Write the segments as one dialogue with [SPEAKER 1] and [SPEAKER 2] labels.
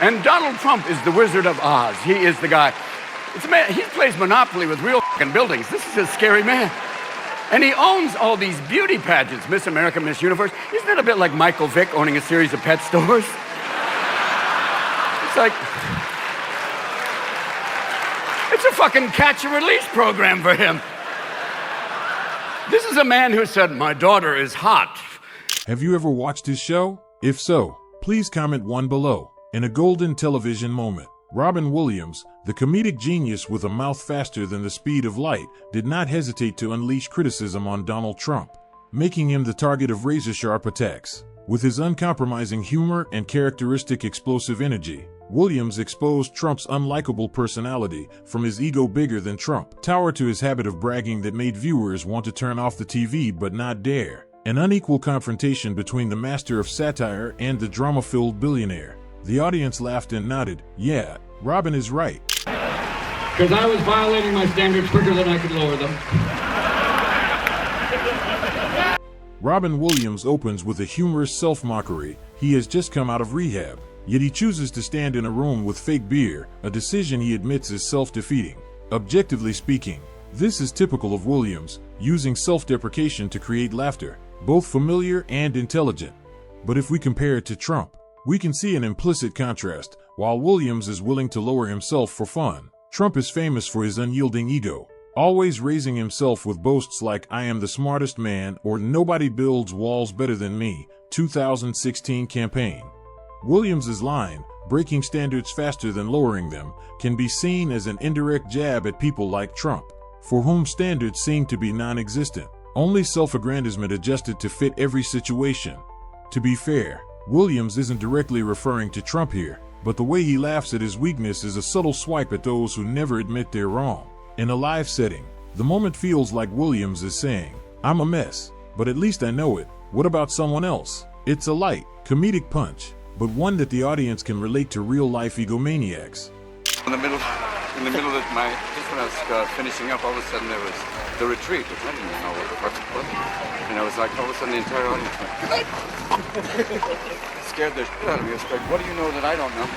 [SPEAKER 1] And Donald Trump is the Wizard of Oz. He is the guy. It's a man, he plays Monopoly with real fucking buildings. This is a scary man. And he owns all these beauty pageants, Miss America, Miss Universe. Isn't that a bit like Michael Vick owning a series of pet stores? It's like, it's a fucking catch and release program for him. This is a man who said, my daughter is hot.
[SPEAKER 2] Have you ever watched his show? If so, please comment 1 below. In a golden television moment, Robin Williams, the comedic genius with a mouth faster than the speed of light, did not hesitate to unleash criticism on Donald Trump, making him the target of razor-sharp attacks. With his uncompromising humor and characteristic explosive energy, Williams exposed Trump's unlikable personality, from his ego bigger than Trump tower to his habit of bragging that made viewers want to turn off the TV but not dare. An unequal confrontation between the master of satire and the drama-filled billionaire. The audience laughed and nodded. Yeah, Robin is right.
[SPEAKER 3] Because I was violating my standards quicker than I could lower them.
[SPEAKER 2] Robin Williams opens with a humorous self-mockery. He has just come out of rehab, yet he chooses to stand in a room with fake beer, a decision he admits is self-defeating. Objectively speaking, this is typical of Williams, using self-deprecation to create laughter, both familiar and intelligent. But if we compare it to Trump, we can see an implicit contrast. While Williams is willing to lower himself for fun, Trump is famous for his unyielding ego, always raising himself with boasts like "I am the smartest man" or "Nobody builds walls better than me." 2016 campaign. Williams's line, "breaking standards faster than lowering them," can be seen as an indirect jab at people like Trump, for whom standards seem to be non-existent, only self-aggrandizement adjusted to fit every situation. To be fair, Williams isn't directly referring to Trump here, but the way he laughs at his weakness is a subtle swipe at those who never admit they're wrong. In a live setting, the moment feels like Williams is saying, "I'm a mess, but at least I know it. What about someone else?" It's a light, comedic punch, but one that the audience can relate to real-life egomaniacs.
[SPEAKER 1] In the middle of my, just when I was finishing up, all of a sudden there was the retreat, which I didn't know what the fuck it was. And I was like, all of a sudden the entire audience went, scared the shit out of me. I was like, what do you know that I don't know?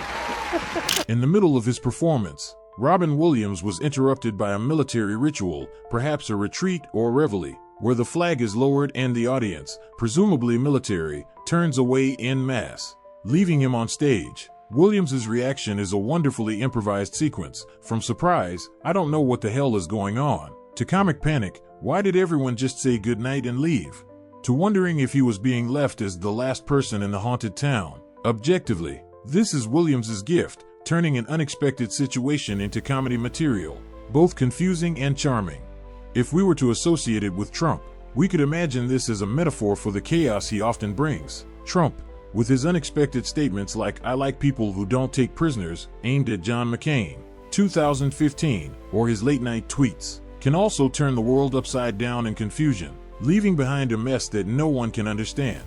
[SPEAKER 2] In the middle of his performance, Robin Williams was interrupted by a military ritual, perhaps a retreat or reveille, where the flag is lowered and the audience, presumably military, turns away en masse, leaving him on stage. Williams's reaction is a wonderfully improvised sequence, from surprise, "I don't know what the hell is going on," to comic panic, "Why did everyone just say goodnight and leave?" to wondering if he was being left as the last person in the haunted town. Objectively, this is Williams's gift, turning an unexpected situation into comedy material, both confusing and charming. If we were to associate it with Trump, we could imagine this as a metaphor for the chaos he often brings. Trump, with his unexpected statements like "I like people who don't take prisoners," aimed at John McCain, 2015, or his late-night tweets, can also turn the world upside down in confusion, leaving behind a mess that no one can understand.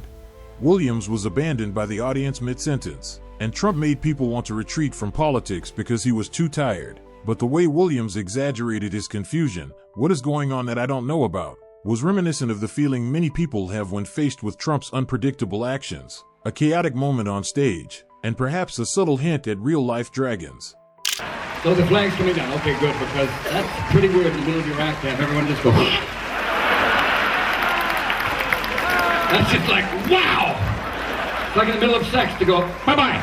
[SPEAKER 2] Williams was abandoned by the audience mid-sentence, and Trump made people want to retreat from politics because he was too tired. But the way Williams exaggerated his confusion, "What is going on that I don't know about?" was reminiscent of the feeling many people have when faced with Trump's unpredictable actions. A chaotic moment on stage, and perhaps a subtle hint at real-life dragons.
[SPEAKER 3] So the flag's coming down. Okay, good, because that's pretty weird in the middle of your act to have everyone just go. That's just like, wow! It's like in the middle of sex to go, bye-bye.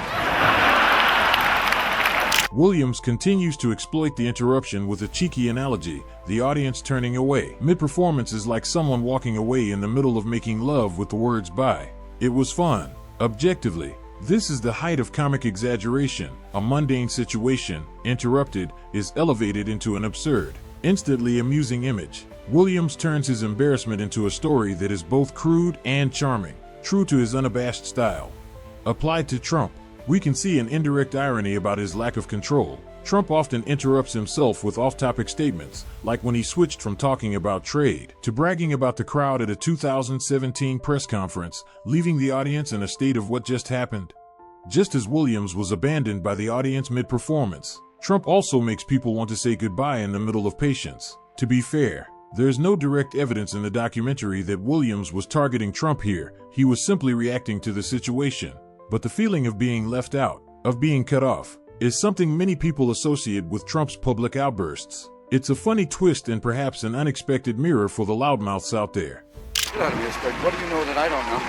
[SPEAKER 2] Williams continues to exploit the interruption with a cheeky analogy, the audience turning away. Mid-performance is like someone walking away in the middle of making love with the words "bye." It was fun. Objectively, this is the height of comic exaggeration. A mundane situation, interrupted, is elevated into an absurd, instantly amusing image. Williams turns his embarrassment into a story that is both crude and charming, true to his unabashed style. Applied to Trump, we can see an indirect irony about his lack of control. Trump often interrupts himself with off-topic statements, like when he switched from talking about trade to bragging about the crowd at a 2017 press conference, leaving the audience in a state of what just happened. Just as Williams was abandoned by the audience mid-performance, Trump also makes people want to say goodbye in the middle of patience. To be fair, there's no direct evidence in the documentary that Williams was targeting Trump here. He was simply reacting to the situation. But the feeling of being left out, of being cut off, is something many people associate with Trump's public outbursts. It's a funny twist and perhaps an unexpected mirror for the loudmouths out there.
[SPEAKER 1] What do you know that I don't know?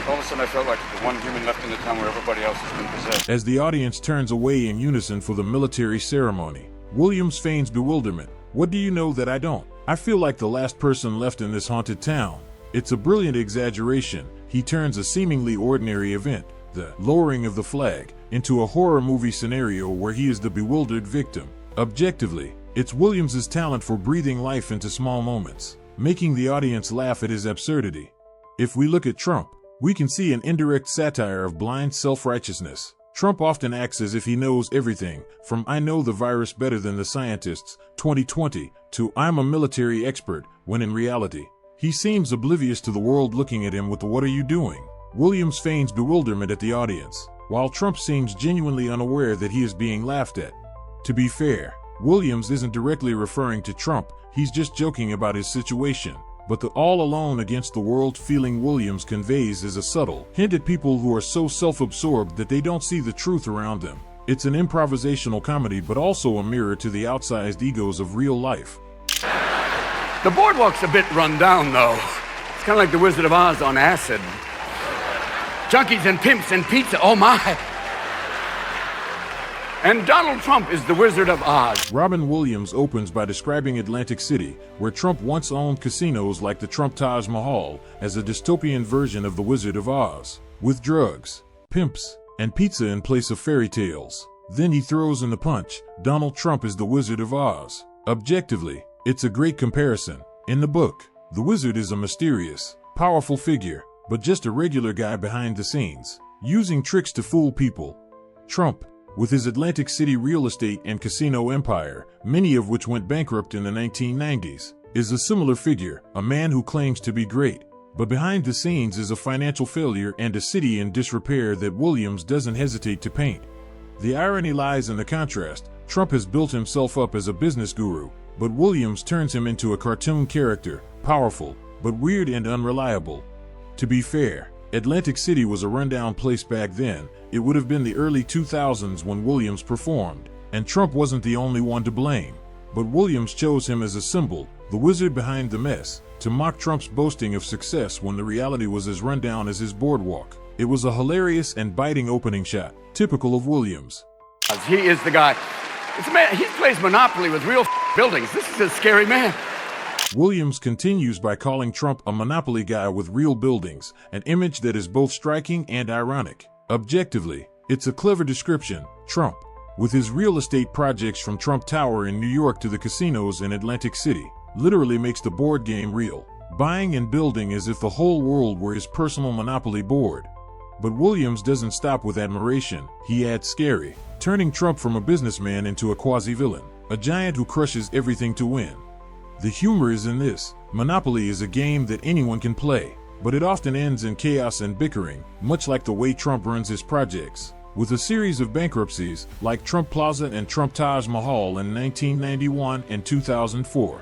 [SPEAKER 1] All of a sudden I felt like the one human left in the town where everybody else has been possessed.
[SPEAKER 2] As the audience turns away in unison for the military ceremony, Williams feigns bewilderment. What do you know that I don't? I feel like the last person left in this haunted town. It's a brilliant exaggeration. He turns a seemingly ordinary event, the lowering of the flag, into a horror movie scenario where he is the bewildered victim. Objectively, it's Williams's talent for breathing life into small moments, making the audience laugh at his absurdity. If we look at Trump, we can see an indirect satire of blind self-righteousness. Trump often acts as if he knows everything, from "I know the virus better than the scientists," 2020, to "I'm a military expert," when in reality, he seems oblivious to the world looking at him with the "What are you doing?" Williams feigns bewilderment at the audience, while Trump seems genuinely unaware that he is being laughed at. To be fair, Williams isn't directly referring to Trump, he's just joking about his situation. But the all alone against the world feeling Williams conveys is a subtle hint at people who are so self-absorbed that they don't see the truth around them. It's an improvisational comedy but also a mirror to the outsized egos of real life.
[SPEAKER 1] The boardwalk's a bit run down, though. It's kind of like the Wizard of Oz on acid. Junkies and pimps and pizza, oh my! And Donald Trump is the Wizard of Oz.
[SPEAKER 2] Robin Williams opens by describing Atlantic City, where Trump once owned casinos like the Trump Taj Mahal, as a dystopian version of the Wizard of Oz, with drugs, pimps, and pizza in place of fairy tales. Then he throws in the punch, Donald Trump is the Wizard of Oz. Objectively, it's a great comparison. In the book, the wizard is a mysterious, powerful figure, but just a regular guy behind the scenes, using tricks to fool people. Trump, with his Atlantic City real estate and casino empire, many of which went bankrupt in the 1990s, is a similar figure, a man who claims to be great, but behind the scenes is a financial failure and a city in disrepair that Williams doesn't hesitate to paint. The irony lies in the contrast. Trump has built himself up as a business guru, but Williams turns him into a cartoon character, powerful, but weird and unreliable. To be fair, Atlantic City was a rundown place back then. It would have been the early 2000s when Williams performed, and Trump wasn't the only one to blame. But Williams chose him as a symbol, the wizard behind the mess, to mock Trump's boasting of success when the reality was as rundown as his boardwalk. It was a hilarious and biting opening shot, typical of Williams.
[SPEAKER 1] He is the guy. It's a man, he plays Monopoly with real buildings. This is a scary man.
[SPEAKER 2] Williams continues by calling Trump a monopoly guy with real buildings, an image that is both striking and ironic. Objectively, it's a clever description. Trump, with his real estate projects from Trump Tower in New York to the casinos in Atlantic City, literally makes the board game real, buying and building as if the whole world were his personal monopoly board. But Williams doesn't stop with admiration, he adds scary, turning Trump from a businessman into a quasi-villain, a giant who crushes everything to win. The humor is in this. Monopoly is a game that anyone can play, but it often ends in chaos and bickering, much like the way Trump runs his projects. With a series of bankruptcies, like Trump Plaza and Trump Taj Mahal in 1991 and 2004.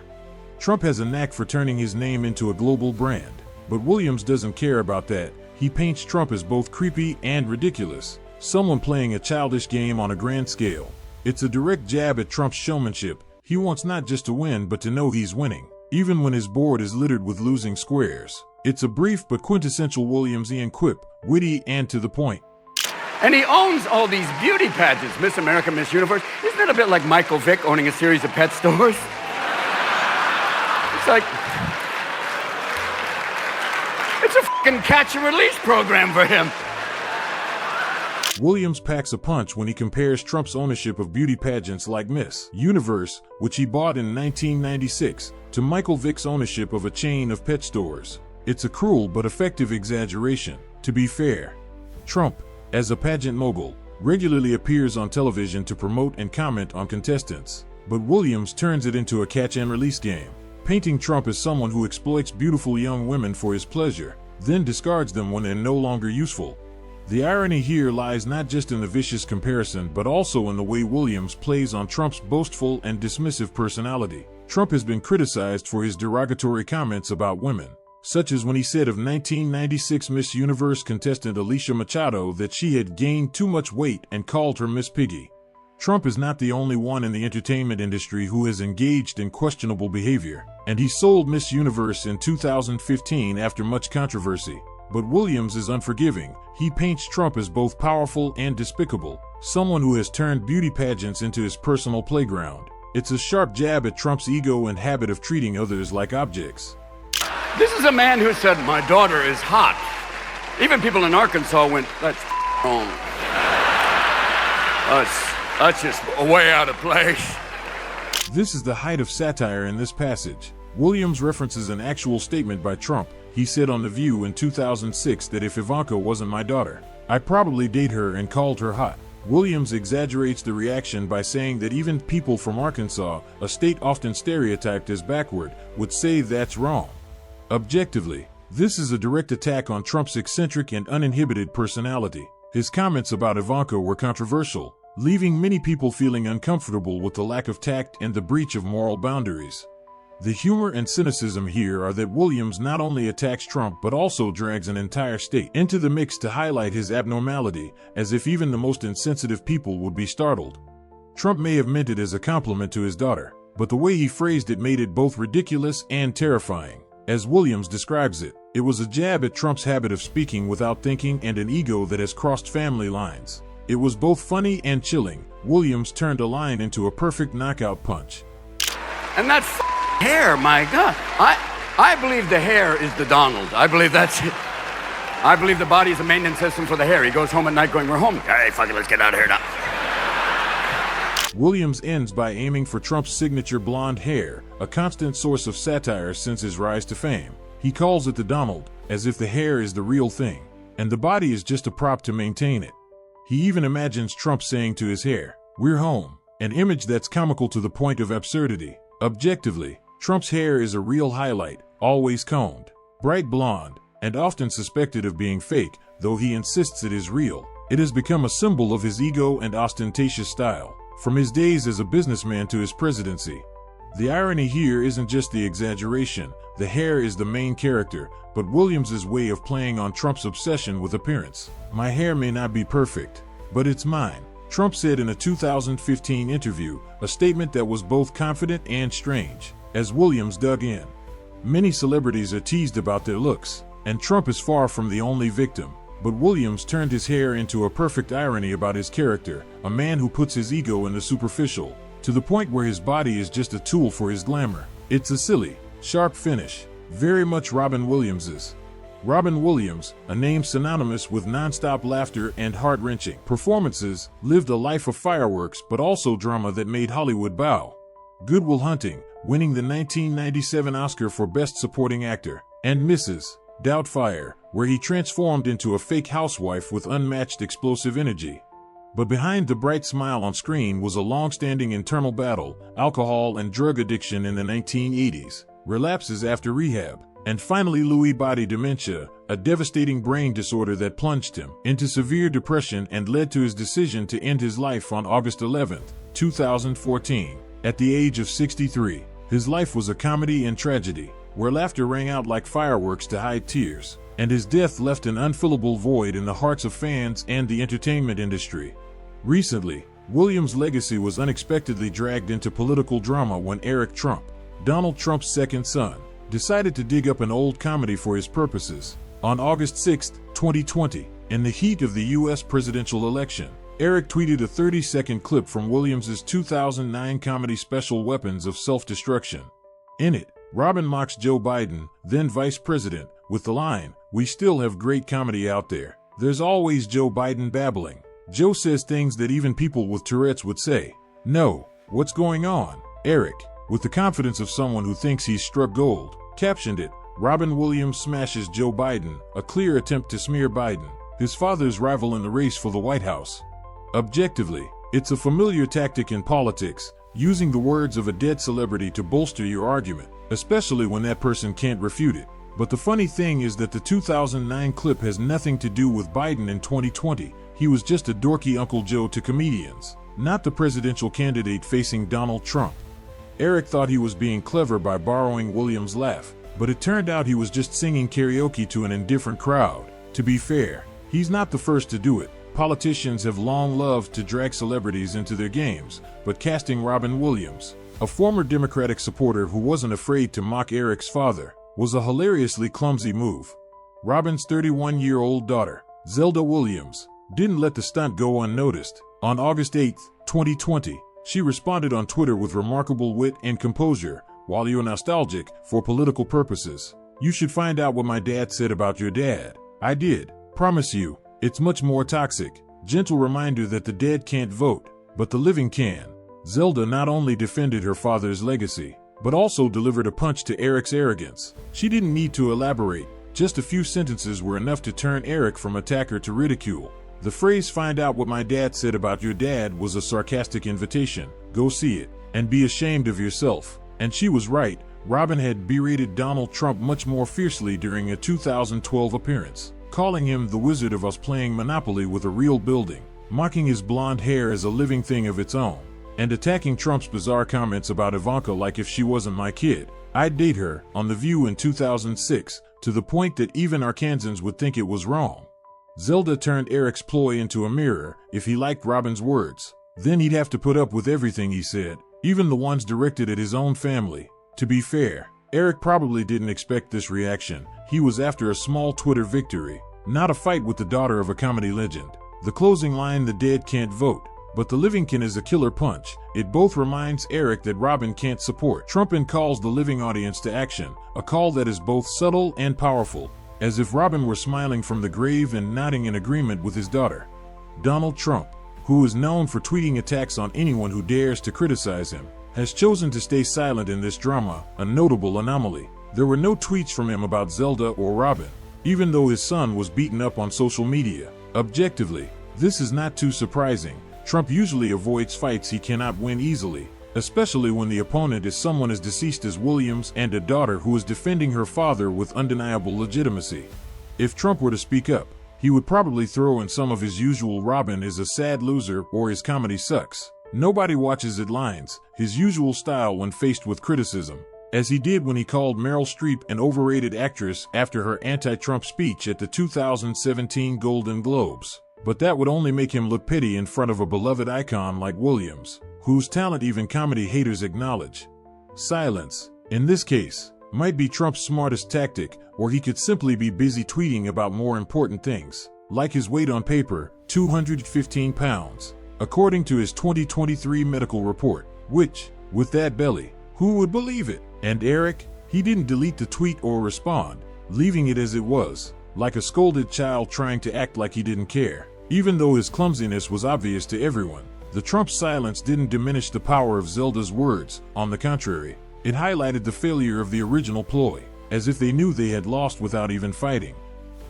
[SPEAKER 2] Trump has a knack for turning his name into a global brand, but Williams doesn't care about that. He paints Trump as both creepy and ridiculous, someone playing a childish game on a grand scale. It's a direct jab at Trump's showmanship. He wants not just to win but to know he's winning, even when his board is littered with losing squares. It's a brief but quintessential Williamsian quip, witty and to the point.
[SPEAKER 1] And he owns all these beauty pageants, Miss America, Miss Universe. Isn't that a bit like Michael Vick owning a series of pet stores? It's like, it's a fucking catch and release program for him.
[SPEAKER 2] Williams packs a punch when he compares Trump's ownership of beauty pageants like Miss Universe, which he bought in 1996, to Michael Vick's ownership of a chain of pet stores. It's a cruel but effective exaggeration. To be fair, Trump, as a pageant mogul, regularly appears on television to promote and comment on contestants, but Williams turns it into a catch-and-release game, painting Trump as someone who exploits beautiful young women for his pleasure, then discards them when they're no longer useful. The irony here lies not just in the vicious comparison but also in the way Williams plays on Trump's boastful and dismissive personality. Trump has been criticized for his derogatory comments about women. such as when he said of 1996 Miss Universe contestant Alicia Machado that she had gained too much weight and called her Miss Piggy. Trump is not the only one in the entertainment industry who has engaged in questionable behavior, and he sold Miss Universe in 2015 after much controversy. But Williams is unforgiving. He paints Trump as both powerful and despicable, someone who has turned beauty pageants into his personal playground. It's a sharp jab at Trump's ego and habit of treating others like objects.
[SPEAKER 1] This is a man who said, "My daughter is hot." Even people in Arkansas went, "That's wrong. That's just way out of place."
[SPEAKER 2] This is the height of satire in this passage. Williams references an actual statement by Trump. He said on The View in 2006 that if Ivanka wasn't my daughter, I'd probably date her, and called her hot. Williams exaggerates the reaction by saying that even people from Arkansas, a state often stereotyped as backward, would say that's wrong. Objectively, this is a direct attack on Trump's eccentric and uninhibited personality. His comments about Ivanka were controversial, leaving many people feeling uncomfortable with the lack of tact and the breach of moral boundaries. The humor and cynicism here are that Williams not only attacks Trump but also drags an entire state into the mix to highlight his abnormality, as if even the most insensitive people would be startled. Trump may have meant it as a compliment to his daughter, but the way he phrased it made it both ridiculous and terrifying. As Williams describes it, it was a jab at Trump's habit of speaking without thinking and an ego that has crossed family lines. It was both funny and chilling. Williams turned a line into a perfect knockout punch.
[SPEAKER 1] And that hair, my God. I believe the hair is the Donald. I believe that's it. I believe the body is a maintenance system for the hair. He goes home at night going, "We're home. Hey, fuck it, let's get out of here now."
[SPEAKER 2] Williams ends by aiming for Trump's signature blonde hair, a constant source of satire since his rise to fame. He calls it the Donald, as if the hair is the real thing, and the body is just a prop to maintain it. He even imagines Trump saying to his hair, "We're home," an image that's comical to the point of absurdity. Objectively, Trump's hair is a real highlight, always combed, bright blonde, and often suspected of being fake, though he insists it is real. It has become a symbol of his ego and ostentatious style, from his days as a businessman to his presidency. The irony here isn't just the exaggeration. The hair is the main character, but Williams's way of playing on Trump's obsession with appearance. "My hair may not be perfect, but it's mine," Trump said in a 2015 interview, a statement that was both confident and strange. As Williams dug in, many celebrities are teased about their looks, and Trump is far from the only victim. But Williams turned his hair into a perfect irony about his character, a man who puts his ego in the superficial, to the point where his body is just a tool for his glamour. It's a silly, sharp finish, very much Robin Williams's. Robin Williams, a name synonymous with nonstop laughter and heart-wrenching performances, lived a life of fireworks but also drama that made Hollywood bow. Good Will Hunting, winning the 1997 Oscar for Best Supporting Actor, and Mrs. Doubtfire, where he transformed into a fake housewife with unmatched explosive energy. But behind the bright smile on screen was a long-standing internal battle, alcohol and drug addiction in the 1980s, relapses after rehab, and finally Lewy body dementia, a devastating brain disorder that plunged him into severe depression and led to his decision to end his life on August 11, 2014, at the age of 63. His life was a comedy and tragedy, where laughter rang out like fireworks to hide tears, and his death left an unfillable void in the hearts of fans and the entertainment industry. Recently, Williams' legacy was unexpectedly dragged into political drama when Eric Trump, Donald Trump's second son, decided to dig up an old comedy for his purposes. On August 6, 2020, in the heat of the U.S. presidential election, Eric tweeted a 30-second clip from Williams' 2009 comedy special Weapons of Self-Destruction. In it, Robin mocks Joe Biden, then vice president, with the line, "We still have great comedy out there. There's always Joe Biden babbling." Joe says things that even people with Tourette's would say. "No, what's going on?" Eric, with the confidence of someone who thinks he's struck gold, captioned it, "Robin Williams smashes Joe Biden, a clear attempt to smear Biden, his father's rival in the race for the White House." Objectively, it's a familiar tactic in politics, using the words of a dead celebrity to bolster your argument, especially when that person can't refute it. But the funny thing is that the 2009 clip has nothing to do with Biden in 2020. He was just a dorky Uncle Joe to comedians, not the presidential candidate facing Donald Trump. Eric thought he was being clever by borrowing Williams' laugh, but it turned out he was just singing karaoke to an indifferent crowd. To be fair, he's not the first to do it. Politicians have long loved to drag celebrities into their games, but casting Robin Williams, a former Democratic supporter who wasn't afraid to mock Eric's father, was a hilariously clumsy move. Robin's 31-year-old daughter, Zelda Williams, didn't let the stunt go unnoticed. On August 8, 2020, she responded on Twitter with remarkable wit and composure. "While you're nostalgic for political purposes, you should find out what my dad said about your dad. I did. Promise you, it's much more toxic. Gentle reminder that the dead can't vote, but the living can." Zelda not only defended her father's legacy, but also delivered a punch to Eric's arrogance. She didn't need to elaborate. Just a few sentences were enough to turn Eric from attacker to ridicule. The phrase "find out what my dad said about your dad" was a sarcastic invitation. Go see it, and be ashamed of yourself. And she was right. Robin had berated Donald Trump much more fiercely during a 2012 appearance, calling him the Wizard of Oz playing Monopoly with a real building, mocking his blonde hair as a living thing of its own, and attacking Trump's bizarre comments about Ivanka like if she wasn't my kid. I'd date her, on The View in 2006, to the point that even Arkansans would think it was wrong. Zelda turned Eric's ploy into a mirror. If he liked Robin's words, then he'd have to put up with everything he said, even the ones directed at his own family. To be fair, Eric probably didn't expect this reaction. He was after a small Twitter victory, not a fight with the daughter of a comedy legend. The closing line, "The dead can't vote, but the living can," is a killer punch. It both reminds Eric that Robin can't support Trump and calls the living audience to action, a call that is both subtle and powerful, as if Robin were smiling from the grave and nodding in agreement with his daughter. Donald Trump, who is known for tweeting attacks on anyone who dares to criticize him, has chosen to stay silent in this drama, a notable anomaly. There were no tweets from him about Zelda or Robin, even though his son was beaten up on social media. Objectively, this is not too surprising. Trump usually avoids fights he cannot win easily, especially when the opponent is someone as deceased as Williams and a daughter who is defending her father with undeniable legitimacy. If Trump were to speak up, he would probably throw in some of his usual "Robin is a sad loser" or "his comedy sucks. Nobody watches it" lines, his usual style when faced with criticism, as he did when he called Meryl Streep an overrated actress after her anti-Trump speech at the 2017 Golden Globes. But that would only make him look petty in front of a beloved icon like Williams, whose talent even comedy haters acknowledge. Silence, in this case, might be Trump's smartest tactic, or he could simply be busy tweeting about more important things, like his weight on paper, 215 pounds, according to his 2023 medical report, which, with that belly, who would believe it? And Eric, he didn't delete the tweet or respond, leaving it as it was, like a scolded child trying to act like he didn't care. Even though his clumsiness was obvious to everyone, the Trump silence didn't diminish the power of Zelda's words. On the contrary, it highlighted the failure of the original ploy, as if they knew they had lost without even fighting.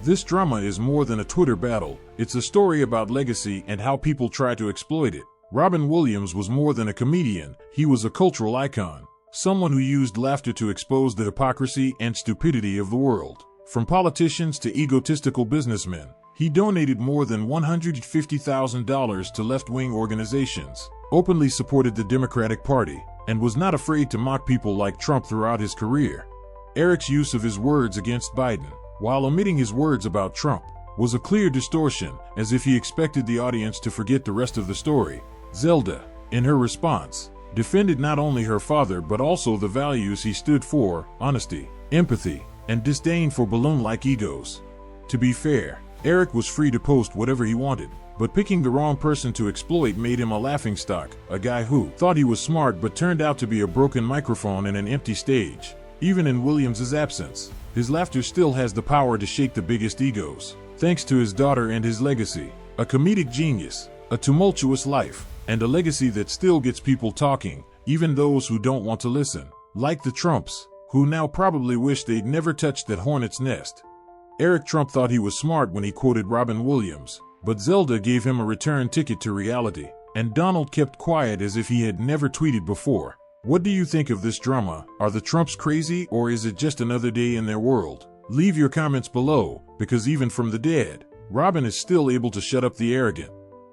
[SPEAKER 2] This drama is more than a Twitter battle. It's a story about legacy and how people try to exploit it. Robin Williams was more than a comedian. He was a cultural icon, someone who used laughter to expose the hypocrisy and stupidity of the world. From politicians to egotistical businessmen, he donated more than $150,000 to left-wing organizations, openly supported the Democratic Party, and was not afraid to mock people like Trump throughout his career. Eric's use of his words against Biden, while omitting his words about Trump, was a clear distortion, as if he expected the audience to forget the rest of the story. Zelda, in her response, defended not only her father but also the values he stood for: honesty, empathy, and disdain for balloon-like egos. To be fair, Eric was free to post whatever he wanted, but picking the wrong person to exploit made him a laughingstock, a guy who thought he was smart but turned out to be a broken microphone in an empty stage. Even in Williams' absence, his laughter still has the power to shake the biggest egos, thanks to his daughter and his legacy. A comedic genius, a tumultuous life, and a legacy that still gets people talking, even those who don't want to listen, like the Trumps, who now probably wish they'd never touched that hornet's nest. Eric Trump thought he was smart when he quoted Robin Williams, but Zelda gave him a return ticket to reality, and Donald kept quiet as if he had never tweeted before. What do you think of this drama? Are the Trumps crazy, or is it just another day in their world? Leave your comments below, because even from the dead, Robin is still able to shut up the arrogant.